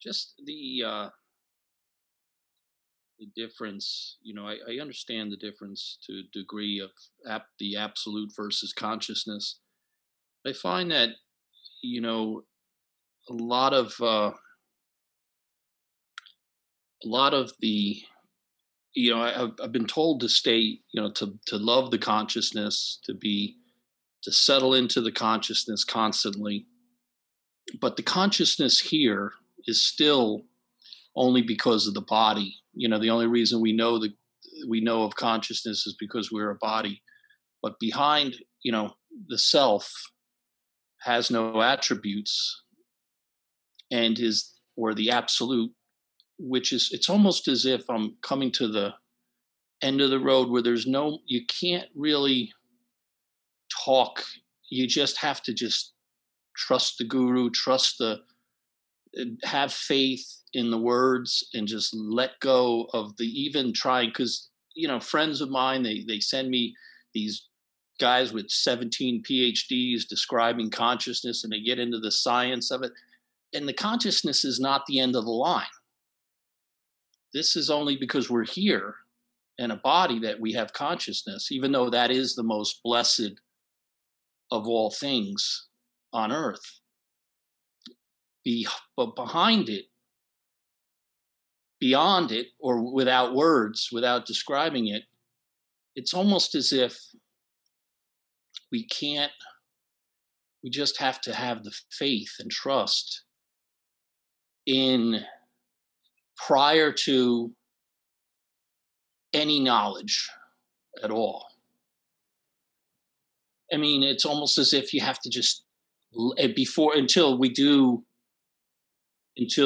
Just the difference. I understand the difference to a degree of the absolute versus consciousness. I find that you know a lot of the I've been told to stay, to love the consciousness, to settle into the consciousness constantly. But the consciousness here is still only because of the body. The only reason we know of consciousness is because we're a body. But behind, the self has no attributes and is or the absolute, which is it's almost as if I'm coming to the end of the road where you can't really talk. You just have to just trust the guru, have faith in the words, and just let go of the even trying. Because friends of mine, they send me these guys with 17 PhDs describing consciousness, and they get into the science of it. And the consciousness is not the end of the line. This is only because we're here in a body that we have consciousness, even though that is the most blessed of all things on earth. But behind it, beyond it, or without words, without describing it, it's almost as if we can't, we just have to have the faith and trust in prior to any knowledge at all. I mean, it's almost as if you have to just before until we do, you've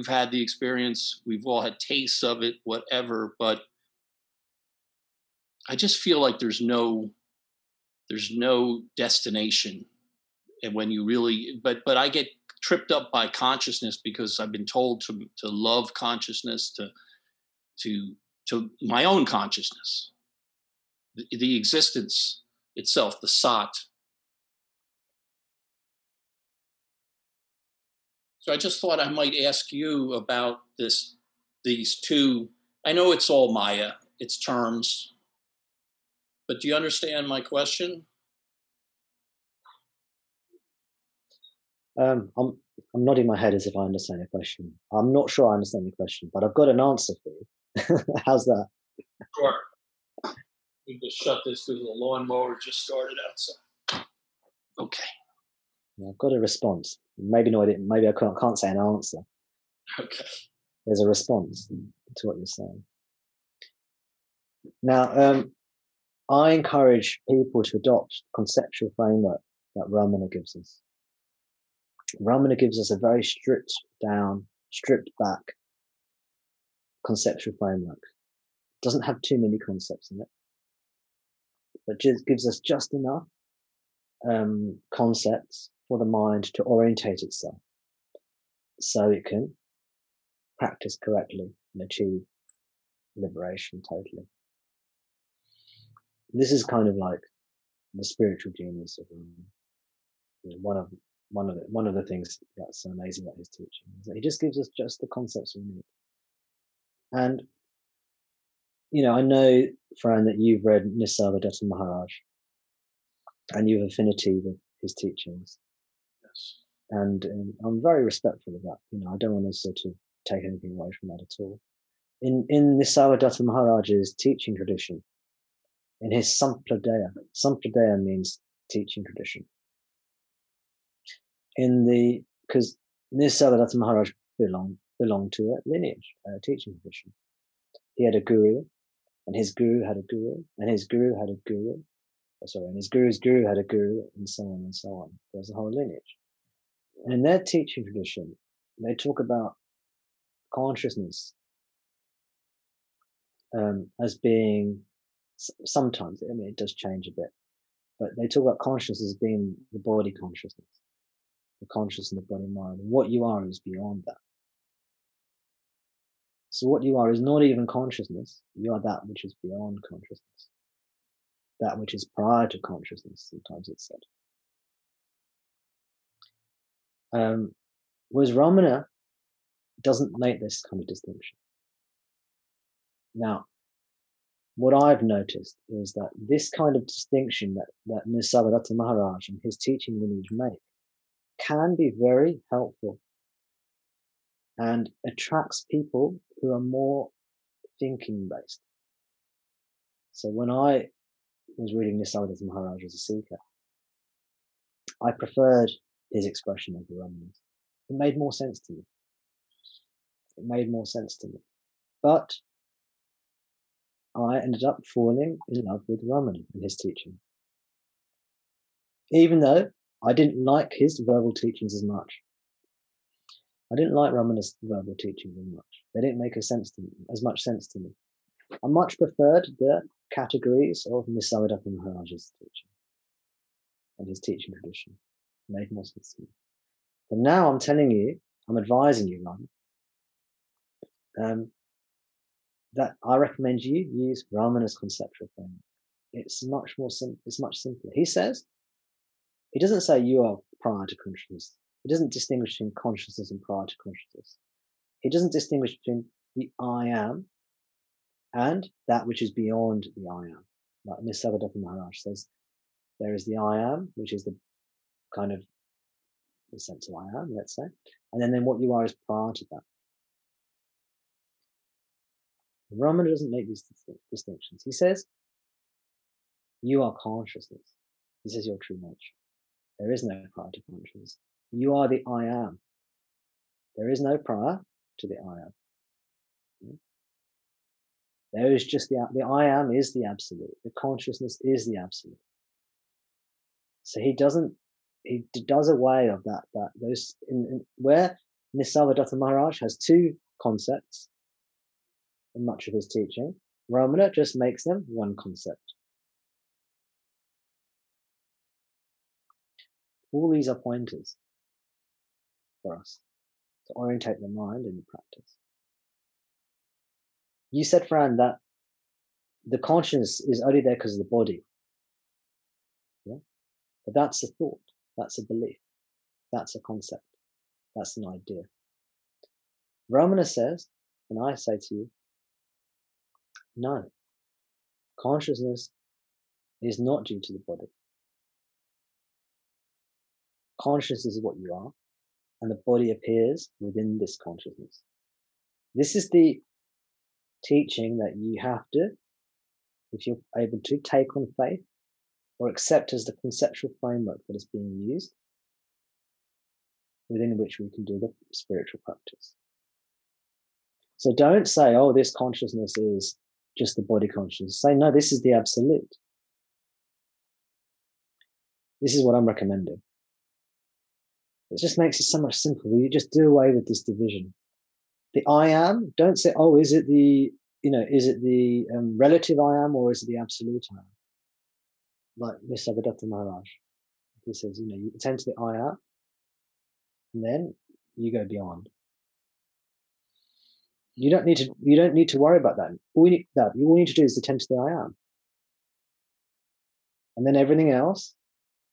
had the experience. We've all had tastes of it, whatever. But I just feel like there's no destination, and when you really, but I get tripped up by consciousness because I've been told to love consciousness, to my own consciousness, the existence itself, the sat. So I just thought I might ask you about these two. I know it's all Maya, it's terms, but do you understand my question? I'm nodding my head as if I understand your question. I'm not sure I understand your question, but I've got an answer for you. How's that? Sure. We just shut this because the lawnmower just started outside. Okay. Yeah, I've got a response. Maybe not. Maybe I can't say an answer. Okay. There's a response to what you're saying. Now, I encourage people to adopt the conceptual framework that Ramana gives us. Ramana gives us a very stripped back conceptual framework. It doesn't have too many concepts in it, but just gives us just enough concepts for the mind to orientate itself so it can practice correctly and achieve liberation totally. This is kind of like the spiritual genius of one of the things that's so amazing about his teaching is that he just gives us just the concepts we need. And I know, Fran, that you've read Nisargadatta Maharaj and you have affinity with his teachings. Yes. And I'm very respectful of that. I don't want to sort of take anything away from that at all. In Nisargadatta Maharaj's teaching tradition, in his Sampradaya means teaching tradition. Because Nisargadatta Maharaj belonged to a lineage, a teaching tradition. He had a guru, and his guru had a guru, and his guru had a guru. And his guru's guru had a guru, and so on and so on. There's a whole lineage. And in their teaching tradition, they talk about consciousness as being, sometimes, I mean, it does change a bit, but they talk about consciousness as being the body consciousness, the consciousness of the body mind. And what you are is beyond that. So what you are is not even consciousness. You are that which is beyond consciousness. That which is prior to consciousness, sometimes it's said. Whereas Ramana doesn't make this kind of distinction. Now, what I've noticed is that this kind of distinction that Nisargadatta Maharaj and his teaching lineage make can be very helpful and attracts people who are more thinking based. So when I was reading Nisargadatta Maharaj as a seeker, I preferred his expression of the Ramana. It made more sense to me. It made more sense to me. But I ended up falling in love with Ramana and his teaching. Even though I didn't like his verbal teachings as much. I didn't like Ramana's verbal teachings as much. They didn't make as much sense to me. I much preferred the categories of Nisargadatta Maharaj's teaching and his teaching tradition. It made more sense to me. But now I'm telling you, I'm advising you, Ramana, that I recommend you use Ramana's conceptual framework. It's much more simple. It's much simpler. He doesn't say you are prior to consciousness. He doesn't distinguish between consciousness and prior to consciousness. He doesn't distinguish between the I am and that which is beyond the I am. Like Nisargadatta Maharaj says, there is the I am, which is the kind of the sense of I am, let's say, and then what you are is prior to that. Ramana doesn't make these distinctions. He says, you are consciousness. This is your true nature. There is no prior to consciousness. You are the I am. There is no prior to the I am. There is just the I am is the absolute. The consciousness is the absolute. So he does away of those where Nisargadatta Maharaj has two concepts in much of his teaching. Ramana just makes them one concept. All these are pointers for us to orientate the mind in the practice. You said, Fran, that the consciousness is only there because of the body. Yeah? But that's a thought, that's a belief, that's a concept, that's an idea. Ramana says, and I say to you, no, consciousness is not due to the body. Consciousness is what you are, and the body appears within this consciousness. This is the teaching that you have to, if you're able to, take on faith or accept as the conceptual framework that is being used, within which we can do the spiritual practice. So don't say, oh, this consciousness is just the body consciousness. Say, no, this is the absolute. This is what I'm recommending. It just makes it so much simpler. You just do away with this division. The I am, don't say, oh, is it the relative I am or is it the absolute I am? Like Nisargadatta Maharaj. He says, you attend to the I am and then you go beyond. You don't need to worry about that. All you need to do is attend to the I am. And then everything else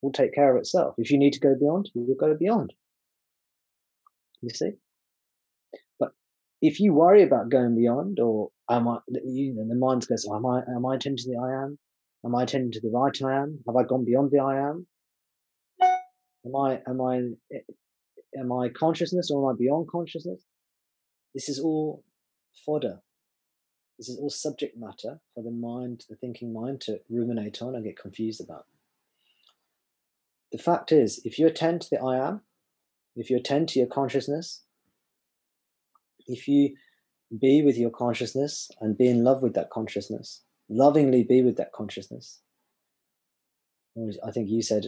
will take care of itself. If you need to go beyond, you will go beyond. You see? But if you worry about going beyond, or the mind goes, am I attending to the I am? Am I attending to the right I am? Have I gone beyond the I am? Am I consciousness or am I beyond consciousness? This is all fodder. This is all subject matter for the mind, the thinking mind, to ruminate on and get confused about. The fact is, if you attend to the I am, if you attend to your consciousness, if you be with your consciousness and be in love with that consciousness, lovingly be with that consciousness. I think you said,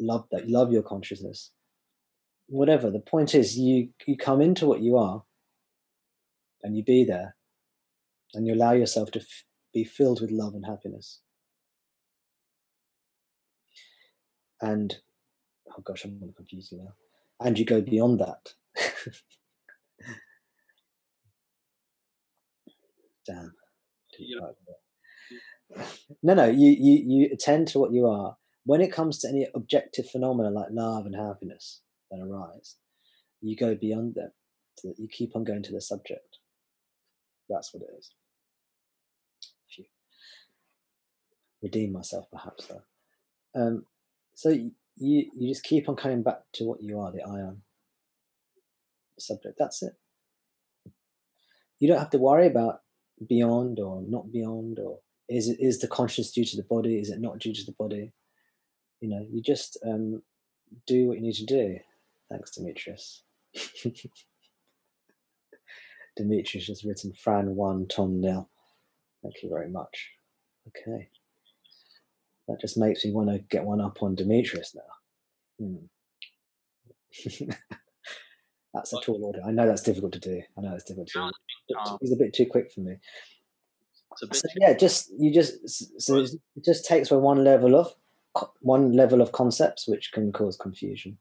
love your consciousness. Whatever, the point is you come into what you are and you be there and you allow yourself to be filled with love and happiness. And, oh gosh, I'm going to confuse you now. And you go beyond that. Damn. No, you attend to what you are. When it comes to any objective phenomena like love and happiness, that arise, you go beyond them. You keep on going to the subject. That's what it is. If you redeem myself, perhaps, though. So you just keep on coming back to what you are, the I am, the subject. That's it. You don't have to worry about beyond or not beyond, or is the consciousness due to the body? Is it not due to the body? You just do what you need to do. Thanks, Demetrius. Demetrius has written Fran 1, Tom nil. Thank you very much. Okay. That just makes me want to get one up on Demetrius now. That's a tall order. I know that's difficult to do. He's a bit too quick for me. So it just takes one level of concepts which can cause confusion.